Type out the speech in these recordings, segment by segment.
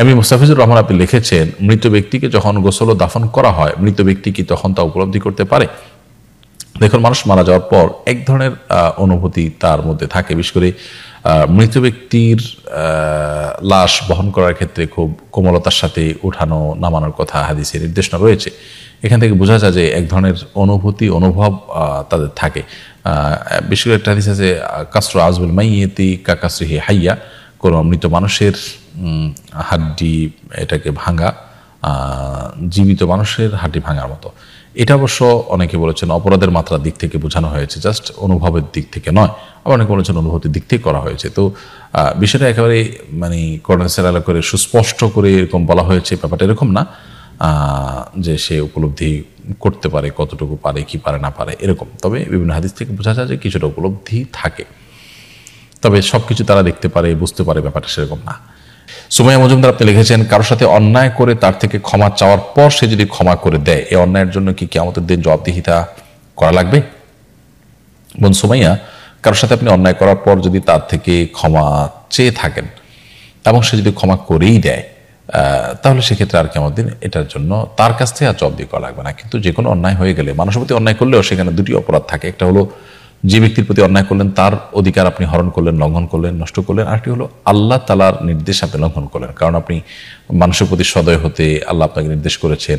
এমনি মুস্তাফিজুর রহমান আপনি লিখেছেন, মৃত ব্যক্তিকে যখন গোসল ও দাফন করা হয়, মৃত ব্যক্তি কি তখন তা উপলব্ধি করতে পারে? দেখুন, মানুষ মারা যাওয়ার পর এক ধরনের অনুভূতি তার মধ্যে থাকে। বিশেষ করে মৃত ব্যক্তির লাশ বহন করার ক্ষেত্রে খুব কোমলতার সাথে উঠানো নামানোর কথা হাদিসে নির্দেশনা রয়েছে। এখান থেকে বোঝা যায় যে এক ধরনের অনুভব তাদের থাকে। বিশেষ করে একটা হাদিস আছে, কাসরু আজবুল মাইয়িতি কা কাসরিহি হাইয়া, কোনো মৃত মানুষের হাড্ডি এটাকে ভাঙা জীবিত মানুষের হাড্ডি ভাঙার মতো। এটা অবশ্য অনেকে বলেছেন অপরাধের মাত্রার দিক থেকে বোঝানো হয়েছে, জাস্ট অনুভবের দিক থেকে নয়। আবার অনেকে বলেছেন অনুভূতির দিক থেকে করা হয়েছে। তো বিষয়টা একেবারে মানে কর্নেসেরালা করে সুস্পষ্ট করে এরকম বলা হয়েছে, ব্যাপারটা এরকম না যে সে উপলব্ধি করতে পারে, কতটুকু পারে, কি পারে না পারে এরকম। তবে বিভিন্ন হাদিস থেকে বোঝা যায় যে কিছুটা উপলব্ধি থাকে, তবে সবকিছু তারা দেখতে পারে, বুঝতে পারে, ব্যাপারটা সেরকম না। সুমাইয়া মজুমদার আপনি লিখেছেন, কারোর সাথে অন্যায় করে তার থেকে ক্ষমা চাওয়ার পর সে যদি ক্ষমা করে দেয়, এই অন্যায়ের জন্য কি কিয়ামতের দিন জবাবদিহিতা করা লাগবে? বোন সুমাইয়া, কারোর সাথে আপনি অন্যায় করার পর যদি তার থেকে ক্ষমা চেয়ে থাকেন এবং সে যদি ক্ষমা করেই দেয়, তাহলে সেক্ষেত্রে আর কিয়ামতের দিন এটার জন্য তার কাছ থেকে আর জবাবদিহি করা লাগবে না। কিন্তু যে কোনো অন্যায় হয়ে গেলে, মানুষের প্রতি অন্যায় করলেও সেখানে দুটি অপরাধ থাকে। একটা হলো যে ব্যক্তির প্রতি অন্যায় করলেন তার অধিকার আপনি হরণ করলেন, লঙ্ঘন করলেন, নষ্ট করলেন। আরেকটি হলো আল্লাহ তাআলার নির্দেশ আপনি লঙ্ঘন করলেন, কারণ আপনি মানুষের প্রতি সদয় হতে আল্লাহ আপনাকে নির্দেশ করেছেন,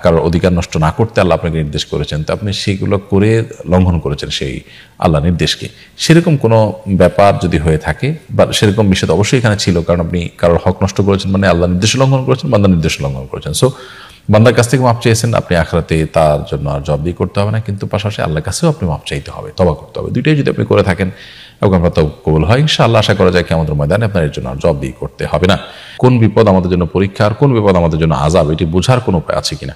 কারোর অধিকার নষ্ট না করতে আল্লাহ আপনাকে নির্দেশ করেছেন, তো আপনি সেগুলো করে লঙ্ঘন করেছেন সেই আল্লাহ নির্দেশকে। সেরকম কোনো ব্যাপার যদি হয়ে থাকে, বা সেরকম বিষয় তো অবশ্যই এখানে ছিল, কারণ আপনি কারোর হক নষ্ট করেছেন মানে আল্লাহ নির্দেশ লঙ্ঘন করেছেন, বান্দার নির্দেশ লঙ্ঘন করেছেন। সো বান্দার কাছ থেকে মাপ চেয়েছেন, আপনি আখিরাতে তার জন্য আর জবাবদিহি করতে হবে না, কিন্তু পাশাপাশি আল্লাহর কাছেও আপনি মাপ চাইতে হবে, তওবা করতে হবে। দুইটাই যদি আপনি করে থাকেন এবং আপনার তওবা কবুল হয়, ইনশাআল্লাহ আশা করা যায় কিয়ামতের ময়দানে আপনার এর জন্য আর জবাবদিহি করতে হবে না। কোন বিপদ আমাদের জন্য পরীক্ষা আর কোন বিপদ আমাদের জন্য আযাব, এটি বোঝার কোনো উপায় আছে কিনা?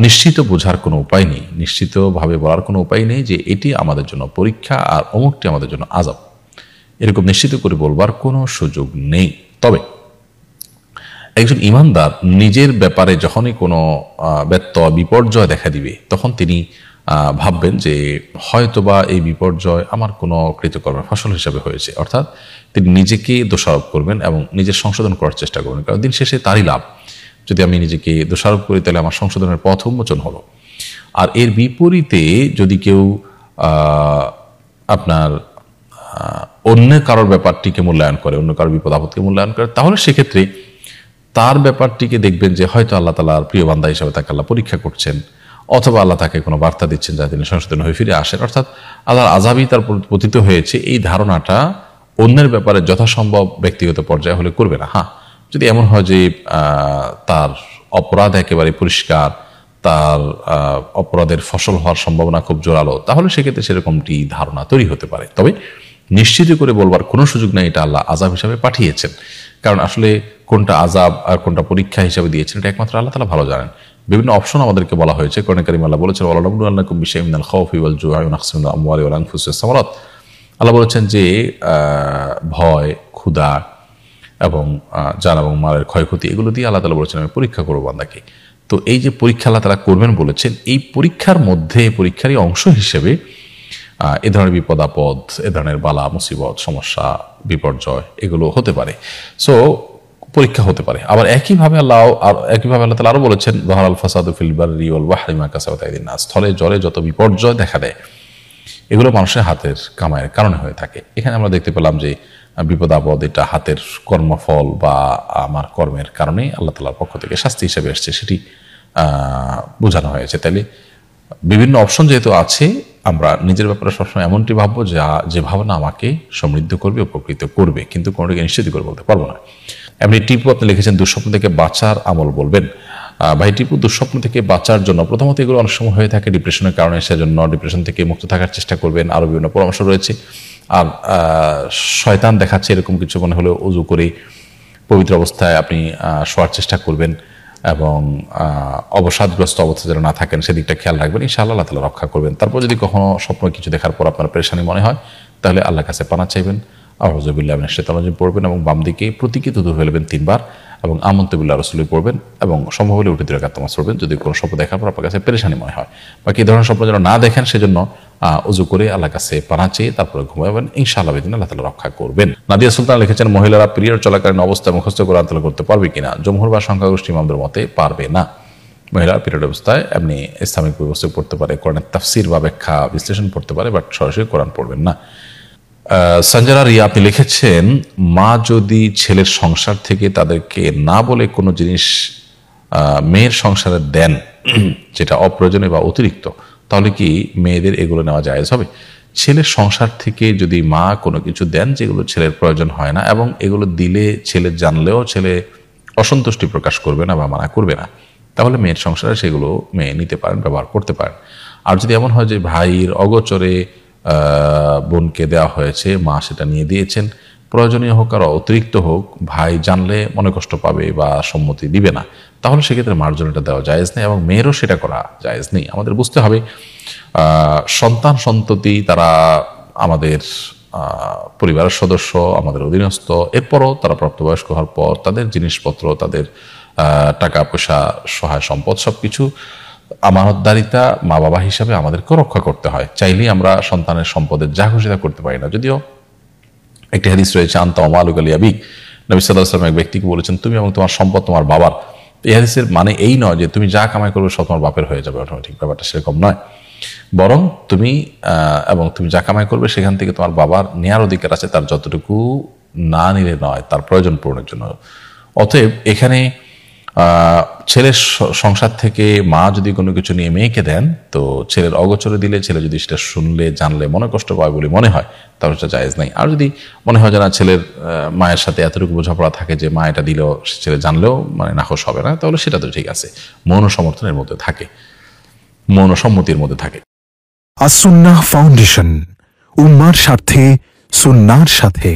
নিশ্চিত বোঝার কোনো উপায় নেই, নিশ্চিতভাবে বলার কোনো উপায় নেই যে এটি আমাদের জন্য পরীক্ষা আর অমুকটি আমাদের জন্য আযাব, এরকম নিশ্চিত করে বলবার কোনো সুযোগ নেই। তবে একজন ইমানদার নিজের ব্যাপারে যখনই কোনো ব্যত্যয় বিপর্যয় দেখা দিবে, তখন তিনি ভাববেন যে হয়তোবা এই বিপর্যয় আমার কোনো কৃতকর্মের ফসল হিসাবে হয়েছে। অর্থাৎ তিনি নিজেকে দোষারোপ করবেন এবং নিজের সংশোধন করার চেষ্টা করবেন, কারণ দিন শেষে তারই লাভ। যদি আমি নিজেকে দোষারোপ করি তাহলে আমার সংশোধনের পথ উন্মোচন হলো। আর এর বিপরীতে যদি কেউ আপনার অন্য কারোর ব্যাপারটিকে মূল্যায়ন করে, অন্য কারোর বিপদ আপদকে মূল্যায়ন করে, তাহলে সেক্ষেত্রে তার ব্যাপারটিকে দেখবেন যে হয়তো আল্লাহ তাআলার প্রিয় বান্দা হিসেবে তাকে আল্লাহ পরীক্ষা করছেন, অথবা আল্লাহ তাকে কোনো বার্তা দিচ্ছেন যা তিনি সংশোধন হয়ে ফিরে আসেন। অর্থাৎ আল্লাহর আযাবই তার পতিত হয়েছে, এই ধারণাটা অন্যের ব্যাপারে যথাসম্ভব ব্যক্তিগত পর্যায়ে হলে করবে না। হ্যাঁ, যদি এমন হয় যে তার অপরাধ একেবারে পরিষ্কার, তার অপরাধের ফসল হওয়ার সম্ভাবনা খুব জোরালো, তাহলে সেক্ষেত্রে সেরকমটি ধারণা তৈরি হতে পারে। তবে নিশ্চিত করে বলবার কোনো সুযোগ নেই এটা আল্লাহ আযাব হিসাবে পাঠিয়েছেন, কারণ আসলে কোনটা আযাব আর কোনটা পরীক্ষা হিসাবে দিয়েছেন এটা একমাত্র আল্লাহ তাআলা ভালো জানেন। বিভিন্ন অপশন আমাদেরকে বলা হয়েছে। কোরআনে কারীমে আল্লাহ বলেছেন, ওয়ালানাবলুওয়ান্নাকুম বিশাইইন মিনাল খাউফি ওয়াল জু'i ওয়া নাকসিন মিনাল আমওয়ালি ওয়াল আনফুসি ওয়াস সামারাত। আল্লাহ বলেছেন যে ভয়, ক্ষুধা এবং জান এবং মালের ক্ষয়ক্ষতি, এগুলো দিয়ে আল্লাহ তাআলা বলেছেন আমি পরীক্ষা করব বান্দাকে। তো এই যে পরীক্ষা আল্লাহ তাআলা করবেন বলেছেন, এই পরীক্ষার মধ্যে, পরীক্ষারই অংশ হিসেবে এ ধরনের বিপদ আপদ, এ ধরনের বালা মুসিবত, সমস্যা, বিপর্যয় এগুলো হতে পারে। সো পরীক্ষা হতে পারে। আবার একইভাবে আল্লাহ তাআলা আরো বলেছেন, যাহারাল ফাসাদু ফিল বাররি ওয়াল বাহরি বিমা কাসাবাত আইদিন নাস। স্থলে জলে যত বিপর্যয় দেখা দেয় এগুলো মানুষের হাতের কামাইয়ের কারণে হয়ে থাকে। এখানে আমরা দেখতে পেলাম যে বিপদ আপদ এটা হাতের কর্মফল বা আমার কর্মের কারণে আল্লাহ তাআলার পক্ষ থেকে শাস্তি হিসেবে এসেছে, সেটি বোঝানো হয়েছে। তাইলে বিভিন্ন অপশন যেহেতু আছে, আমরা নিজের ব্যাপারে সবসময় এমনটি ভাববো যে ভাবনা আমাকে সমৃদ্ধ করবে, উপকৃত করবে, কিন্তু কোনোটাকে নিশ্চিত করে বলতে পারবো না। এমনি টিপু আপনি লিখেছেন, দুঃস্বপ্ন থেকে বাঁচার আমল বলবেন। ভাই টিপু, দুঃস্বপ্ন থেকে বাঁচার জন্য প্রথমত এগুলো অনেক সময় হয়ে থাকে ডিপ্রেশনের কারণে, সেজন্য ডিপ্রেশন থেকে মুক্ত থাকার চেষ্টা করবেন। আরও বিভিন্ন পরামর্শ রয়েছে। আর শয়তান দেখাচ্ছে এরকম কিছু মনে হলে ওযু করে পবিত্র অবস্থায় আপনি শোয়ার চেষ্টা করবেন এবং অবসাদগ্রস্ত অবস্থা যেন না থাকেন সেদিকটা খেয়াল রাখবেন। ইনশাআল্লাহ আল্লাহ তাআলা রক্ষা করবেন। তারপর যদি কখনো স্বপ্ন কিছু দেখার পর আপনার পেরেশানি মনে হয়, তাহলে আল্লাহর কাছে পানা চাইবেন, আউযু বিল্লাহি মিনাশ শাইতানির রাজিম পড়বেন এবং বাম দিকে প্রতীকী থুতু ফেলবেন 3 বার এবং আমানতু বিল্লাহি রাসূলি পড়বেন এবং সম্ভব হলে উঠে 2 রাকাত নামাজ পড়বেন যদি কোনো স্বপ্ন দেখার পর আপনার কাছে পেরেশানি মনে হয়। বাকি এই ধরনের স্বপ্ন যেন না দেখেন সেজন্য উজু করে আল্লাহ কাছে পানা চেয়ে তারপরে ঘুমাবেন, ইনশাআল্লাহ বেদিন আল্লাহ তাআলা রক্ষা করবেন। নাদিয়া সুলতান লিখেছেন, মহিলারা পিরিয়ড চলাকালীন অবস্থায় মুখস্থ কোরআন তেলাওয়াত করতে পারবে কিনা? জমহুর বা সংখ্যাগরিষ্ঠ ইমামদের মতে পারবে না। মহিলা পিরিয়ড অবস্থায় এমনি ইসলামিক ব্যবস্থা পড়তে পারে, কোরআনের তাফসির বা ব্যাখ্যা বিশ্লেষণ পড়তে পারে, বাট সরাসরি কোরআন পড়বেন না। সঞ্জনা রিয়া আপনি লিখেছেন, মা যদি ছেলের সংসার থেকে তাদেরকে না বলে কোনো জিনিস মেয়ের সংসারে দেন যেটা অপ্রয়োজনীয় বা অতিরিক্ত, তাহলে কি মেয়েদের এগুলো নেওয়া জায়েজ হবে? ছেলের সংসার থেকে যদি মা কোনো কিছু দেন যেগুলো ছেলের প্রয়োজন হয় না, এবং এগুলো দিলে ছেলে জানলেও ছেলে অসন্তুষ্টি প্রকাশ করবে না বা মানা করবে না, তাহলে মেয়ের সংসারে সেগুলো মেয়ে নিতে পারেন, ব্যবহার করতে পারেন। আর যদি এমন হয় যে ভাইয়ের অগোচরে বোনকে দেওয়া হয়েছে, মা সেটা নিয়ে দিয়েছেন, প্রয়োজনীয় হোক আর অতিরিক্ত হোক, ভাই জানলে মনে কষ্ট পাবে বা সম্মতি দিবে না, তাহলে সেক্ষেত্রে মার্জনাটা দেওয়া জায়েজ নেই, এবং মেয়েরও সেটা করা জায়েজ নেই। আমাদের বুঝতে হবে সন্তান সন্ততি তারা আমাদের পরিবারের সদস্য, আমাদের অধীনস্থ, এরপরও তারা প্রাপ্তবয়স্ক হওয়ার পর তাদের জিনিসপত্র, তাদের টাকা পয়সা, সহায় সম্পদ সবকিছু আমানতদারিতা মা বাবা হিসাবে আমাদেরকে রক্ষা করতে হয়। চাইলেই আমরা সন্তানের সম্পদের যা খুশি তা করতে পারি না। যদিও একটি হাদিস রয়েছে, আনতা ওয়া মালুকা লিআবিক, নবী সাল্লাল্লাহু আলাইহি ওয়াসাল্লাম এক ব্যক্তিকে বলেছেন, তুমি এবং তোমার সম্পদ তোমার বাবার। এই হাদিসের মানে এই নয় যে তুমি যা কামাই করবে সব তোমার বাপের হয়ে যাবে অটোমেটিক, ব্যাপারটা সেরকম নয়। বরং তুমি যা কামাই করবে সেখান থেকে তোমার বাবার নেয়ার অধিকার আছে, তার যতটুকু না নিলে নয়, তার প্রয়োজন পূরণের জন্য। অতএব এখানে ছেলের সংসার থেকে মা যদি কোনো কিছু নিয়ে মেয়েকে দেন, তো ছেলের অগোচরে দিলে, ছেলে যদি সেটা শুনলে জানলে মনে কষ্ট পায় বলে মনে হয়, তাহলে সেটা জায়েজ নাই। আর যদি মনে হয় যে না, ছেলের মায়ের সাথে এতটুকু বোঝাপড়া থাকে যে মা এটা দিলেও ছেলে জানলেও মানে নাখোশ হবে না, তাহলে সেটা তো ঠিক আছে, মৌন সমর্থনের মধ্যে থাকে, মৌন সম্মতির মধ্যে থাকে। আস-সুন্নাহ ফাউন্ডেশন, উম্মার স্বার্থে সুন্নাহর সাথে।